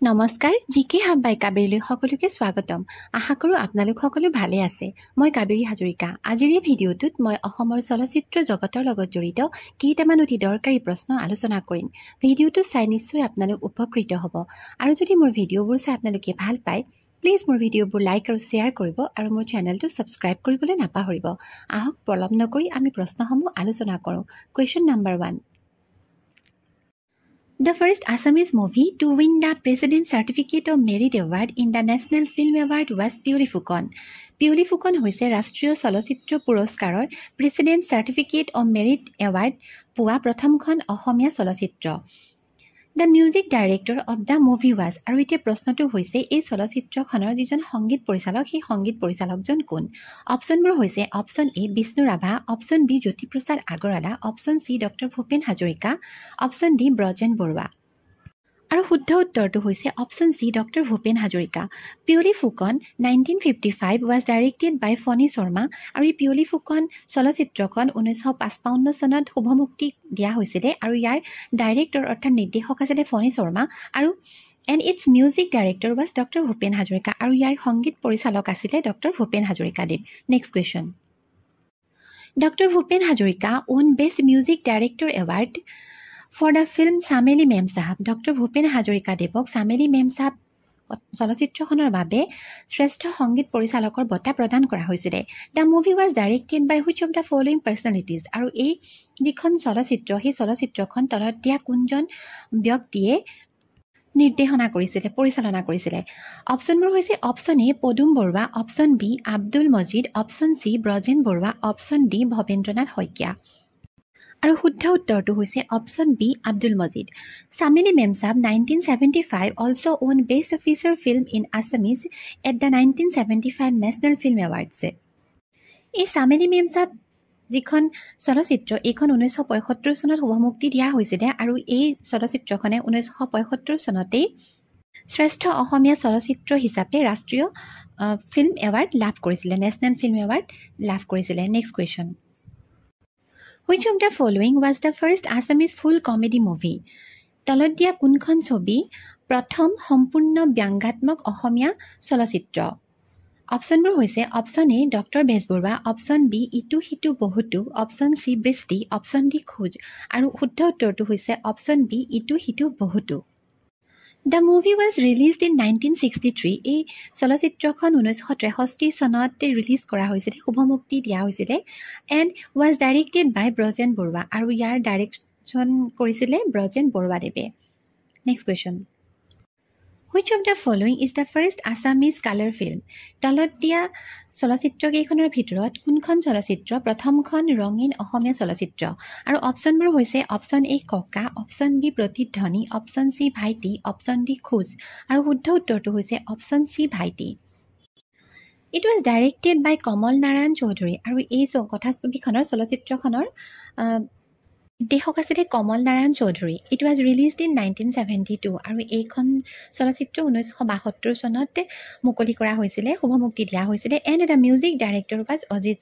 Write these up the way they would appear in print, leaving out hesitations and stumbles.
নমস্কাৰ জিকে হাব বাই কাবেৰীলৈ সকলোকে স্বাগতম। আশা কৰোঁ আপোনালোক সকলো ভালে আছে। মই কাবেৰী হাজৰিকা। আজিৰ এই ভিডিঅ'টোত মই অসমৰ চলচ্চিত্ৰ জগতৰ লগত জড়িত কেইটামান অতি দৰকাৰী প্ৰশ্ন আলোচনা কৰিম। ভিডিঅ'টো চাই নিশ্চয় আপোনালোক উপকৃত হ'ব। আৰু যদি মোৰ ভিডিঅ'বোৰ চাই আপোনালোকে ভাল পায়, প্লিজ মোৰ ভিডিঅ'বোৰ লাইক আৰু শ্বেয়াৰ কৰিব আৰু মোৰ চেনেলটো ছাবস্ক্ৰাইব কৰিবলৈ নাপাহৰিব। আহক পলম নকৰি আমি প্ৰশ্নসমূহ আলোচনা কৰোঁ। Question number 1. The first Assamese movie to win the President Certificate of Merit Award in the National Film Award was Pyoli Fukan. Pyoli Fukan হৈছে ৰাষ্ট্ৰীয় চলচ্চিত্ৰ পুৰস্কাৰৰ president certificate of merit award পোৱা প্ৰথমখন অসমীয়া চলচ্চিত্ৰ। The music director of the movie was. আৰু এতিয়া প্ৰশ্নটো হৈছে এই চলচ্চিত্ৰখনৰ যিজন সংগীত পৰিচালক সেই সংগীত পৰিচালকজন কোন? অপশ্যনবোৰ হৈছে option A Bishnu Rabha, option B Jyotiprasad Agarwala, option C doctor Bhupen Hazarika, option D Brajen Barua. আৰু শুদ্ধ উত্তৰটো হৈছে option C doctor Bhupen Hazarika. Piyoli Phukan 1955 was directed by Phani Sharma. আৰু এই পিয়লি ফুকন চলচ্চিত্ৰখন 1955 চনত শুভমুক্তি দিয়া হৈছিলে আৰু ইয়াৰ ডাইৰেক্টৰ অৰ্থাৎ নিৰ্দেশক আছিলে ফণী শৰ্মা আৰু its music director was doctor Bhupen Hazarika আৰু ইয়াৰ সংগীত পৰিচালক আছিলে ডক্টৰ ভূপেন হাজৰিকাদেৱ। Next question. Doctor Bhupen Hazarika won best music director award for the film Chameli Memsaab. Doctor Bhupen হাজৰিকাদেৱক চামেলি মেম চাহাব চলচ্চিত্ৰখনৰ বাবে শ্ৰেষ্ঠ সংগীত পৰিচালকৰ বঁটা প্ৰদান কৰা হৈছিলে। The movie was directed by which of the following personalities. আৰু এই যিখন চলচ্চিত্ৰ সেই চলচ্চিত্ৰখন তলত দিয়া কোনজন ব্যক্তিয়ে নিৰ্দেশনা কৰিছিলে পৰিচালনা কৰিছিলে? অপশ্যনবোৰ হৈছে option A Padum Barua, option B Abdul Majid, option C Brajen Barua, option D Bhabendranath Saikia. আৰু শুদ্ধ উত্তৰটো হৈছে option B Abdul Majid. Chameli Memsaab 1975 also' won best feature film in Assamese at the 1975 national film awards. এই চামেলি মেমচাব যিখন চলচ্চিত্ৰ এইখন 1975 চনত শুভমুক্তি দিয়া হৈছিলে আৰু এই চলচ্চিত্ৰখনে 1975 চনতেই শ্ৰেষ্ঠ অসমীয়া চলচ্চিত্ৰ হিচাপে ৰাষ্ট্ৰীয় ফিল্ম এৱাৰ্ড লাভ কৰিছিলে, নেশ্যনেল ফিল্ম এৱাৰ্ড লাভ কৰিছিলে। Next question. Which of the following was the first Assamese full comedy movie? তলত দিয়া কোনখন ছবি প্ৰথম সম্পূৰ্ণ ব্যংগাত্মক অসমীয়া চলচ্চিত্ৰ? অপশ্যনবোৰ হৈছে option A doctor Bezbarua, option B Ito Sito Bahuto, option C Brishti, option D Khoj. আৰু শুদ্ধ উত্তৰটো হৈছে অপশ্যন বি ইটো সিটো বহুতো। The movie was released in 1963। এই চলচ্চিত্ৰখন 1963 চনতে ৰিলিজ কৰা হৈছিলে, শুভমুক্তি দিয়া হৈছিলে। And was directed by Brajen Barua আৰু ইয়াৰ ডাইৰেকশ্যন কৰিছিলে ব্ৰজেন বৰুৱাদেৱে। Next question. Which of the following is the first Assamese colour film? তলত দিয়া চলচ্চিত্ৰকেইখনৰ ভিতৰত কোনখন চলচ্চিত্ৰ প্ৰথমখন ৰঙীন অসমীয়া চলচ্চিত্ৰ? আৰু অপশ্যনবোৰ হৈছে option A Koka, option B Pratidhwani, option C Bhaiti, option D Khoj. আৰু শুদ্ধ উত্তৰটো হৈছে option C Bhaiti. It was directed by Kamal Narayan Choudhury. আৰু এই কথাছবিখনৰ চলচ্চিত্ৰখনৰ নিৰ্দেশক আছিলে Kamal Narayan Choudhury. It was released in 1972। আৰু এইখন চলচ্চিত্ৰ 1972 চনত মুকলি কৰা হৈছিলে, শুভমুক্তি দিয়া হৈছিলে। And the music director was Ajit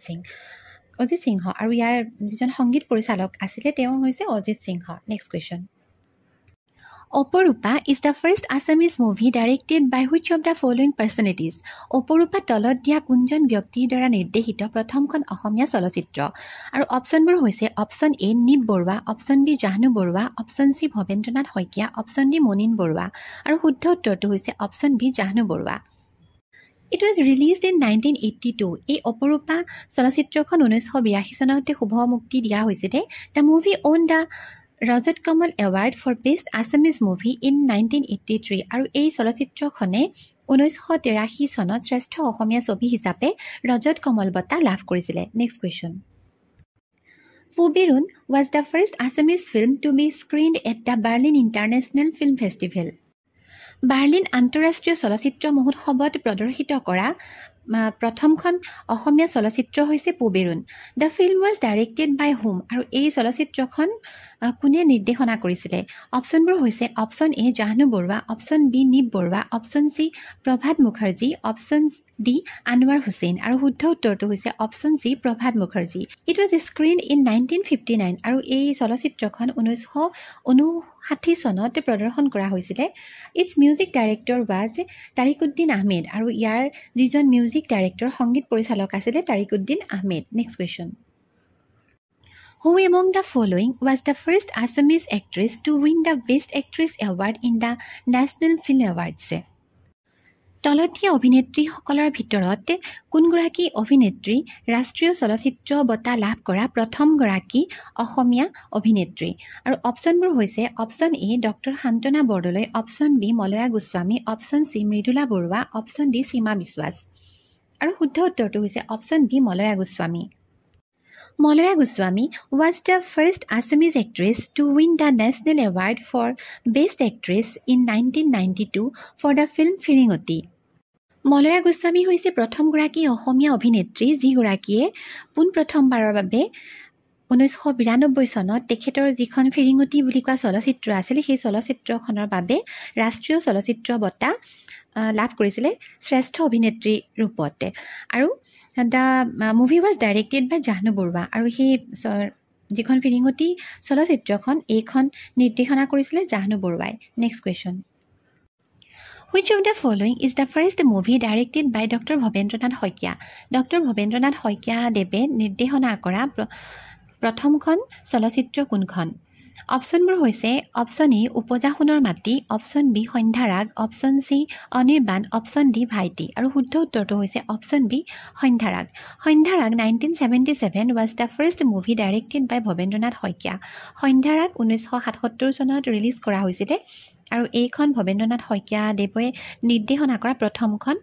Singh. আৰু ইয়াৰ যিজন সংগীত পৰিচালক আছিলে তেওঁ হৈছে Ajit Singh. Next question. Aparupa is the first Assamese movie directed by which of the following personalities. Aparupa তলত দিয়া কোনজন ব্যক্তিৰ দ্বাৰা নিৰ্দেশিত প্ৰথমখন অসমীয়া চলচ্চিত্ৰ? আৰু অপশ্যনবোৰ হৈছে option A Nip Barua, option B Jahnu Barua, option C Bhabendranath Saikia, option D Munin Barua. আৰু শুদ্ধ উত্তৰটো হৈছে option B Jahnu Barua. It was released in 1982। এই অপৰূপা চলচ্চিত্ৰখন 1982 চনতে শুভমুক্তি দিয়া হৈছিলে। The movie won the Rajat Kamal award for best Assamese movie in 1983। আৰু এই চলচ্চিত্ৰখনে 1983 চনত শ্ৰেষ্ঠ অসমীয়া ছবি হিচাপে ৰজত কমল বঁটা লাভ কৰিছিলে। Next question. Puberun was the first Assamese film to be screened at the Berlin International Film Festival. Berlin আন্তঃৰাষ্ট্ৰীয় চলচ্চিত্ৰ মহোৎসৱত প্ৰদৰ্শিত কৰা প্ৰথমখন অসমীয়া চলচ্চিত্ৰ হৈছে Puberun the film was directed by whom আৰু এই চলচ্চিত্ৰখন কোনে নিৰ্দেশনা কৰিছিলে অপশ্যনবোৰ হৈছে option A Jahnu Barua option B Nip Barua option C Prabhat Mukherjee option D Anwar Hussain আৰু শুদ্ধ উত্তৰটো হৈছে option C Prabhat Mukherjee it was screen in 1959 আৰু এই চলচ্চিত্ৰখন 1959 চনত প্ৰদৰ্শন কৰা হৈছিলে its music director was Tarikuddin Ahmed আৰু ইয়াৰ যিজন মিউজিক ডাইৰেক্টৰ সংগীত পৰিচালক আছিলে Tarikuddin Ahmed next question Who among the following was the first Assamese actress to win the Best Actress Award in the National Film Awards? তলতীয়া অভিনেত্ৰীসকলৰ ভিতৰত কোনগৰাকী অভিনেত্ৰী ৰাষ্ট্ৰীয় চলচ্চিত্ৰ বঁটা লাভ কৰা প্ৰথমগৰাকী অসমীয়া অভিনেত্ৰী আৰু অপশ্যনবোৰ হৈছে option A doctor Santana Bordoloi option B Maloya Goswami option C Mridula Barua option D Seema Biswas আৰু শুদ্ধ উত্তৰটো হৈছে option B Maloya Goswami Maloya Goswami was the first Assamese actress to win the National Award for Best Actress in 1992 for the film Firingoti. Maloya Goswami হৈছে প্ৰথমগৰাকী অসমীয়া অভিনেত্ৰী যিগৰাকীয়ে পোনপ্ৰথমবাৰৰ বাবে 1992 চনত তেখেতৰ যিখন ফিৰিঙতি বুলি কোৱা চলচ্চিত্ৰ আছিল সেই চলচ্চিত্ৰখনৰ বাবে ৰাষ্ট্ৰীয় চলচ্চিত্ৰ বঁটা লাভ কৰিছিলে শ্ৰেষ্ঠ অভিনেত্ৰী ৰূপতে আৰু দ্য মুভি ৱাজ ডাইৰেক্টেড বাই জাহ্নু বৰুৱা আৰু সেই যিখন ফিৰিঙতি চলচ্চিত্ৰখন এইখন নিৰ্দেশনা কৰিছিলে জাহ্নু বৰুৱাই next question Which of the following is the first movie directed by Dr. Bhabendranath Saikia doctor Bhabendranath Saikia দেৱে নিৰ্দেশনা কৰা প্ৰথমখন চলচ্চিত্ৰ কোনখন অপশ্যনবোৰ হৈছে অপশ্যন এ Upaja Sonar Mati option B Sandhyarag option C Anirban option D Bhaiti আৰু শুদ্ধ উত্তৰটো হৈছে option B Sandhyarag 1977 was the first movie directed by Bhabendranath Saikia Sandhyarag 1977 চনত ৰিলিজ কৰা হৈছিলে আৰু এইখন ভৱেন্দ্ৰনাথ শইকীয়া দেৱে নিৰ্দেশনা কৰা প্ৰথমখন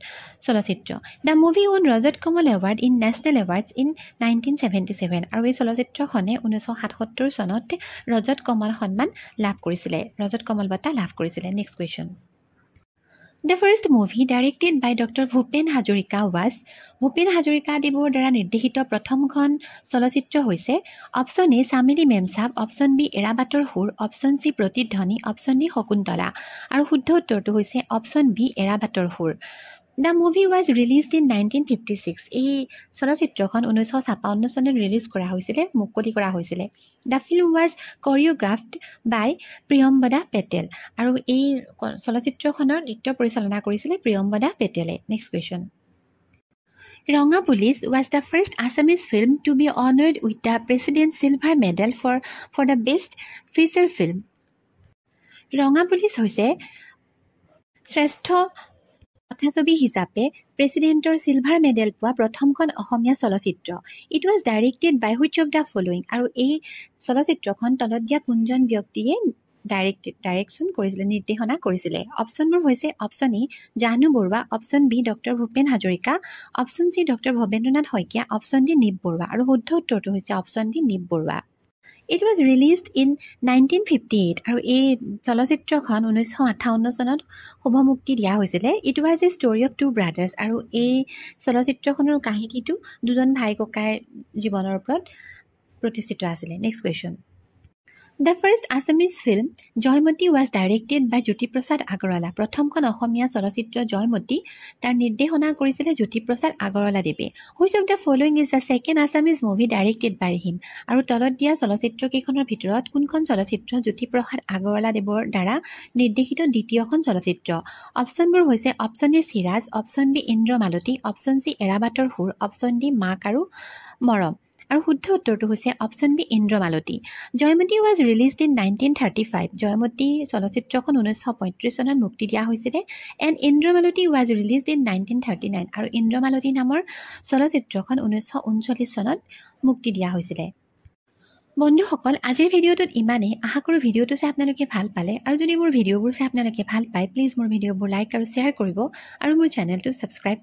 চলচ্চিত্ৰ the movie won Rajat Kamal award in national awards in 1977 আৰু এই চলচ্চিত্ৰখনে 1977 চনত ৰজত কমল সন্মান লাভ কৰিছিলে ৰজত কমল বঁটা লাভ কৰিছিলে next question The first movie directed by Dr. Bhupen Hazarika was Bhupen Hazarika দেৱৰ দ্বাৰা নিৰ্দেশিত প্ৰথমখন চলচ্চিত্ৰ হৈছে option A Chameli Memsaab option B Era Bator Sur option C Pratidhwani option D Shakuntala আৰু শুদ্ধ উত্তৰটো হৈছে অপশ্যন বি এৰাবাটৰ সুৰ The movie was released in 1956 এই চলচ্চিত্ৰখন 1956 চনত ৰিলিজ কৰা হৈছিলে মুকলি কৰা হৈছিলে The film was choreographed by Priyambada Patel আৰু এই চলচ্চিত্ৰখনৰ নৃত্য পৰিচালনা কৰিছিলে প্ৰিয়ম্বদা পেটেলে next question Ranga Police was the first Assamese film to be honored with the President's Silver Medal for the best feature film Ranga Police হৈছে শ্ৰেষ্ঠ কথাছবি হিচাপে প্ৰেচিডেণ্টৰ চিলভাৰ মেডেল পোৱা প্ৰথমখন অসমীয়া চলচ্চিত্ৰ it was directed by which of the following আৰু এই চলচ্চিত্ৰখন তলত দিয়া কোনজন ব্যক্তিয়ে ডাইৰেকশ্যন কৰিছিলে নিৰ্দেশনা কৰিছিলে অপশ্যনবোৰ হৈছে option A Jahnu Barua option B doctor Bhupen Hazarika option C doctor Bhabendranath Saikia option D Nip Barua আৰু শুদ্ধ উত্তৰটো হৈছে option D Nip Barua It was released in 1958 আৰু এই চলচ্চিত্ৰখন 1958 চনত শুভমুক্তি দিয়া হৈছিলে It was a story of two brothers আৰু এই চলচ্চিত্ৰখনৰ কাহিনীটো দুজন ভাই ককাইৰ জীৱনৰ ওপৰত প্ৰতিষ্ঠিত আছিল next question The first Assamese film Joymoti was directed by Jyotiprasad Agarwala প্ৰথমখন অসমীয়া চলচ্চিত্ৰ জয়মতী তাৰ নিৰ্দেশনা কৰিছিলে জ্যোতিপ্ৰসাদ আগৰৱালা দেৱে Which of the following is the second Assamese movie directed by him আৰু তলত দিয়া চলচ্চিত্ৰকেইখনৰ ভিতৰত কোনখন চলচ্চিত্ৰ জ্যোতিপ্ৰসাদ আগৰৱালা দেৱৰ দ্বাৰা নিৰ্দেশিত দ্বিতীয়খন চলচ্চিত্ৰ অপশ্যনবোৰ হৈছে option A Siraj option B Indramalati option C Era Bator Sur option D মাক আৰু মৰম আৰু শুদ্ধ উত্তৰটো হৈছে option B Indramalati Joymoti was released in 1935 Joymoti চলচ্চিত্ৰখন 1935 চনত মুক্তি দিয়া হৈছিলে and Indramalati was released in 1939 আৰু ইন্দ্ৰমালতী নামৰ চলচ্চিত্ৰখন 1939 চনত মুক্তি দিয়া হৈছিলে বন্ধুসকল আজিৰ ভিডিঅ'টোত ইমানেই আশা কৰোঁ ভিডিঅ'টো চাই আপোনালোকে ভাল পালে আৰু যদি মোৰ ভিডিঅ'বোৰ চাই আপোনালোকে ভাল পায় প্লিজ মোৰ ভিডিঅ'বোৰ লাইক আৰু শ্বেয়াৰ কৰিব আৰু মোৰ চেনেলটো ছাবস্ক্ৰাইব